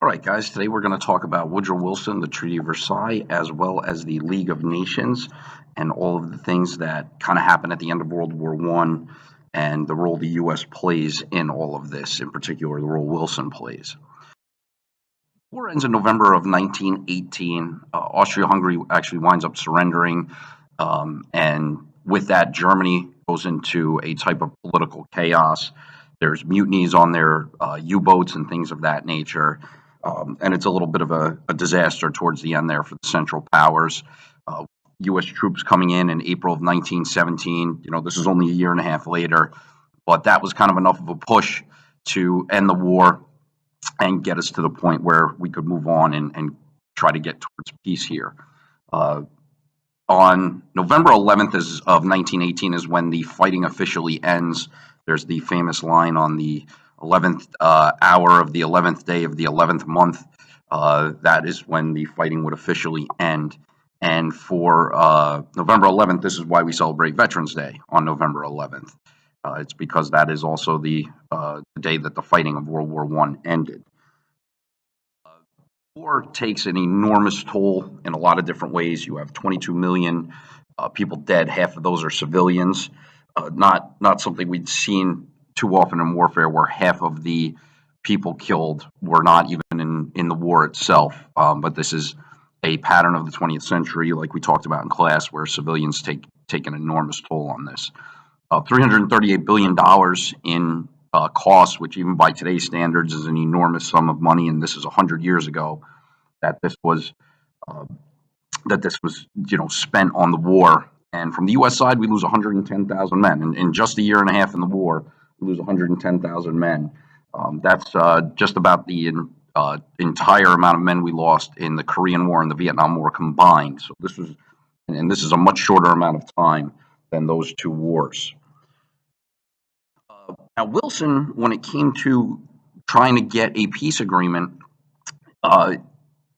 All right, guys, today we're going to talk about Woodrow Wilson, the Treaty of Versailles, as well as the League of Nations and all of the things that kind of happened at the end of World War I and the role the U.S. plays in all of this, in particular, the role Wilson plays. War ends in November of 1918. Austria-Hungary actually winds up surrendering, and with that, Germany goes into a type of political chaos. There's mutinies on their U-boats and things of that nature. And it's a little bit of a disaster towards the end there for the Central Powers. U.S. troops coming in April of 1917. This is only a year and a half later, but that was kind of enough of a push to end the war and get us to the point where we could move on and try to get towards peace here. On November 11th of 1918 is when the fighting officially ends. There's the famous line on the 11th hour of the 11th day of the 11th month. That is when the fighting would officially end. And for November 11th, this is why we celebrate Veterans Day on November 11th. It's because that is also the day that the fighting of World War I ended. War takes an enormous toll in a lot of different ways. You have 22 million people dead. Half of those are civilians. Not something we'd seen too often in warfare, where half of the people killed were not even in the war itself. But this is a pattern of the 20th century, like we talked about in class, where civilians take an enormous toll on this. $338 billion in costs, which even by today's standards is an enormous sum of money, and this is 100 years ago that this was spent on the war. And from the U.S. side, we lose 110,000 men. And in just a year and a half in the war, we lose 110,000 men. That's just about the entire amount of men we lost in the Korean War and the Vietnam War combined. So this is a much shorter amount of time than those two wars. Now, Wilson, when it came to trying to get a peace agreement,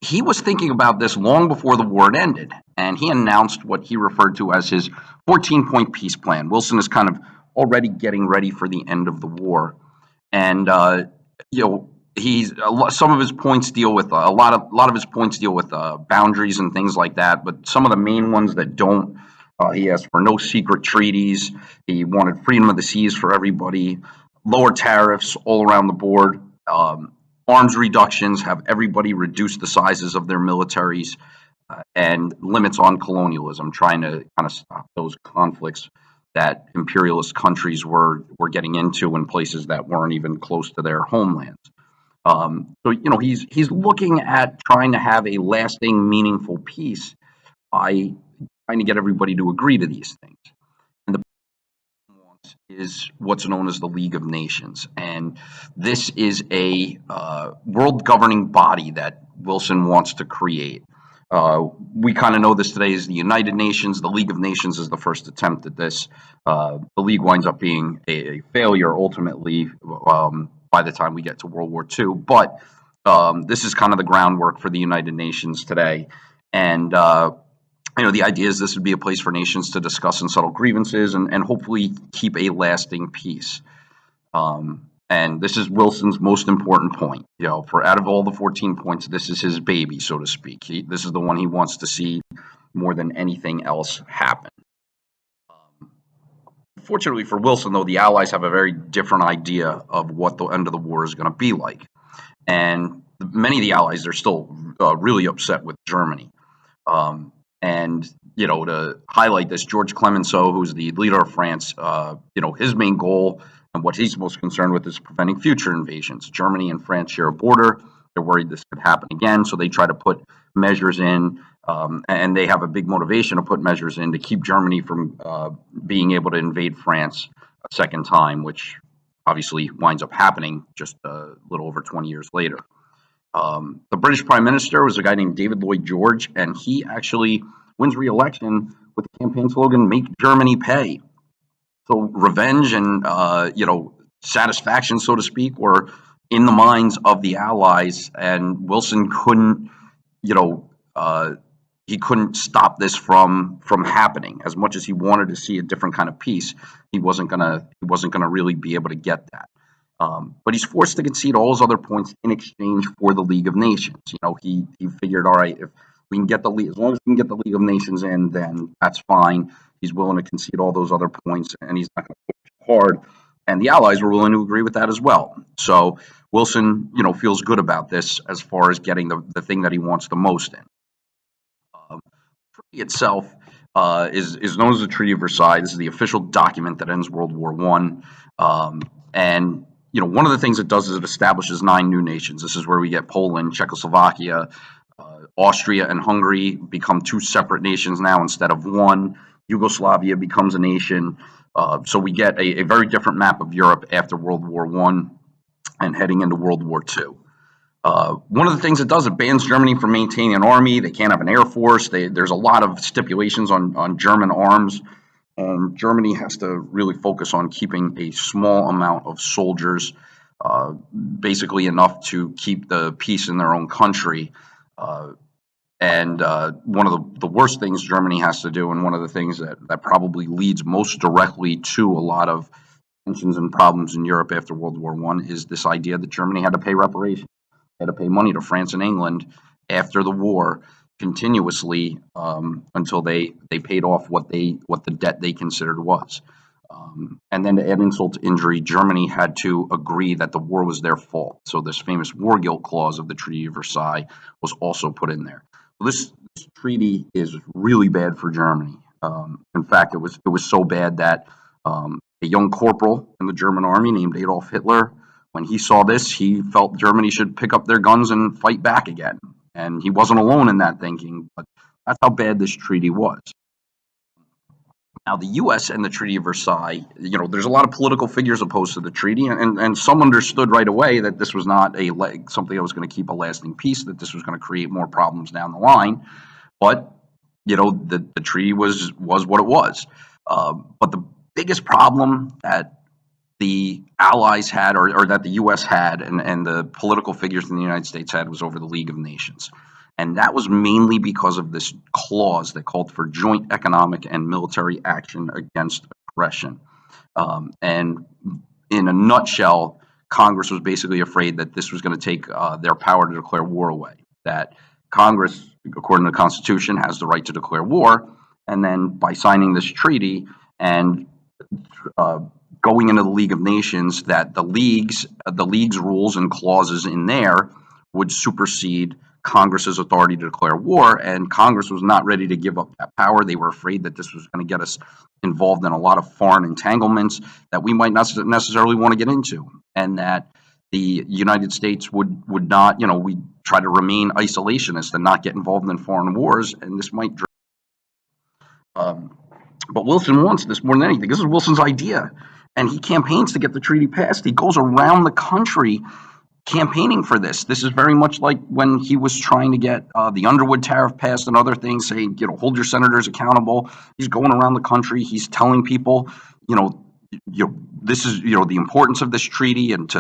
he was thinking about this long before the war had ended, and he announced what he referred to as his 14-point peace plan. Wilson is kind of already getting ready for the end of the war, and some of his points deal with a lot of his points deal with boundaries and things like that. But some of the main ones that don't, he asked for no secret treaties. He wanted freedom of the seas for everybody, lower tariffs all around the board. Arms reductions, have everybody reduce the sizes of their militaries, and limits on colonialism, trying to kind of stop those conflicts that imperialist countries were getting into in places that weren't even close to their homelands. So he's looking at trying to have a lasting, meaningful peace by trying to get everybody to agree to these things. And the is what's known as the League of Nations, and this is a world governing body that Wilson wants to create. We kind of know this today as the United Nations. The League of Nations is the first attempt at this. The League winds up being a failure ultimately by the time we get to World War II, but this is kind of the groundwork for the United Nations today. And the idea is this would be a place for nations to discuss and settle grievances and hopefully keep a lasting peace. And this is Wilson's most important point. For out of all the 14 points, this is his baby, so to speak. This is the one he wants to see more than anything else happen. Fortunately for Wilson, though, the Allies have a very different idea of what the end of the war is going to be like. And many of the Allies are still really upset with Germany. And to highlight this, George Clemenceau, who's the leader of France, his main goal and what he's most concerned with is preventing future invasions. Germany and France share a border. They're worried this could happen again, so they try to put measures in, and they have a big motivation to put measures in to keep Germany from being able to invade France a second time, which obviously winds up happening just a little over 20 years later. The British Prime Minister was a guy named David Lloyd George, and he actually wins re-election with the campaign slogan, "Make Germany Pay." So revenge and satisfaction, so to speak, were in the minds of the Allies, and Wilson couldn't, he couldn't stop this from happening. As much as he wanted to see a different kind of peace, he wasn't gonna really be able to get that. But he's forced to concede all his other points in exchange for the League of Nations. He figured, all right, if we can get the league, as long as we can get the League of Nations in, then that's fine. He's willing to concede all those other points, and he's not going to push hard. And the Allies were willing to agree with that as well. So Wilson, feels good about this as far as getting the thing that he wants the most in. Um, Treaty itself is known as the Treaty of Versailles. This is the official document that ends World War One. And one of the things it does is it establishes 9 new nations. This is where we get Poland, Czechoslovakia, Austria, and Hungary become 2 separate nations now instead of one. Yugoslavia becomes a nation. So we get a very different map of Europe after World War One and heading into World War Two. One of the things it does, it bans Germany from maintaining an army. They can't have an air force. There's a lot of stipulations on German arms, and Germany has to really focus on keeping a small amount of soldiers, basically enough to keep the peace in their own country. Uh, and one of the worst things Germany has to do, and one of the things that probably leads most directly to a lot of tensions and problems in Europe after World War One, is this idea that Germany had to pay reparations, had to pay money to France and England after the war continuously, until they paid off what the debt they considered was. And then to add insult to injury, Germany had to agree that the war was their fault. So this famous war guilt clause of the Treaty of Versailles was also put in there. This treaty is really bad for Germany. In fact, it was so bad that a young corporal in the German army named Adolf Hitler, when he saw this, he felt Germany should pick up their guns and fight back again. And he wasn't alone in that thinking, but that's how bad this treaty was. Now, the U.S. and the Treaty of Versailles, there's a lot of political figures opposed to the treaty, and some understood right away that this was not something that was going to keep a lasting peace, that this was going to create more problems down the line. But the treaty was what it was. But the biggest problem that the Allies had, or that the U.S. had, and the political figures in the United States had, was over the League of Nations. And that was mainly because of this clause that called for joint economic and military action against aggression. And in a nutshell, Congress was basically afraid that this was going to take their power to declare war away. That Congress, according to the Constitution, has the right to declare war, and then by signing this treaty and uh, going into the League of Nations, that the league's rules and clauses in there would supersede Congress's authority to declare war, and Congress was not ready to give up that power. They were afraid that this was going to get us involved in a lot of foreign entanglements that we might not necessarily want to get into, and that the United States would not, we try to remain isolationist and not get involved in foreign wars, and this might. Um, but Wilson wants this more than anything. This is Wilson's idea, and he campaigns to get the treaty passed. He goes around the country campaigning for this. This is very much like when he was trying to get the Underwood tariff passed and other things, saying, hold your senators accountable. He's going around the country. He's telling people, this is, the importance of this treaty, and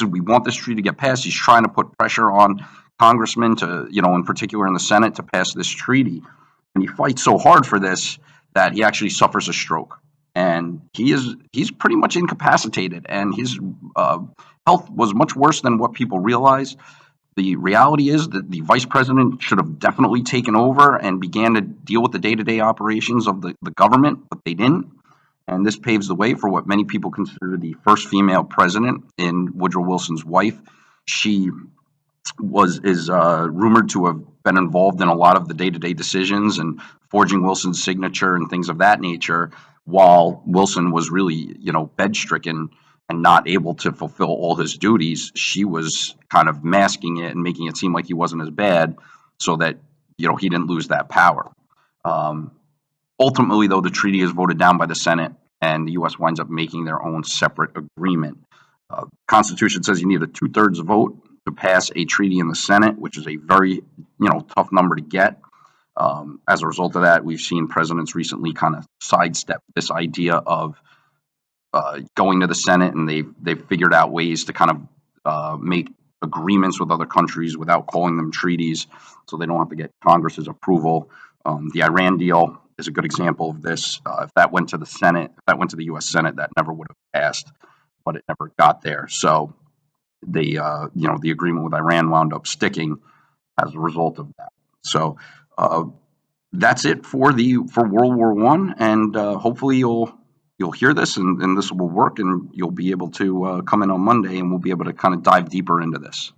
we want this treaty to get passed. He's trying to put pressure on congressmen to, in particular in the Senate, to pass this treaty. And he fights so hard for this that he actually suffers a stroke. And he's pretty much incapacitated, and his health was much worse than what people realize. The reality is that the vice president should have definitely taken over and began to deal with the day-to-day operations of the government, but they didn't. And this paves the way for what many people consider the first female president in Woodrow Wilson's wife. She is rumored to have been involved in a lot of the day-to-day decisions and forging Wilson's signature and things of that nature, while Wilson was really, bed-stricken and not able to fulfill all his duties. She was kind of masking it and making it seem like he wasn't as bad, so that he didn't lose that power. Um, Ultimately, though, the treaty is voted down by the Senate, and the U.S. winds up making their own separate agreement. Constitution says you need a 2/3 vote to pass a treaty in the Senate, which is a very tough number to get. As a result of that, we've seen presidents recently kind of sidestep this idea of going to the Senate, and they've figured out ways to kind of make agreements with other countries without calling them treaties, so they don't have to get Congress's approval. The Iran deal is a good example of this. If that went to the Senate, if that went to the U.S. Senate, that never would have passed. but it never got there. So the agreement with Iran wound up sticking as a result of that. So uh, that's it for World War One, and hopefully you'll hear this and this will work, and you'll be able to come in on Monday, and we'll be able to kind of dive deeper into this.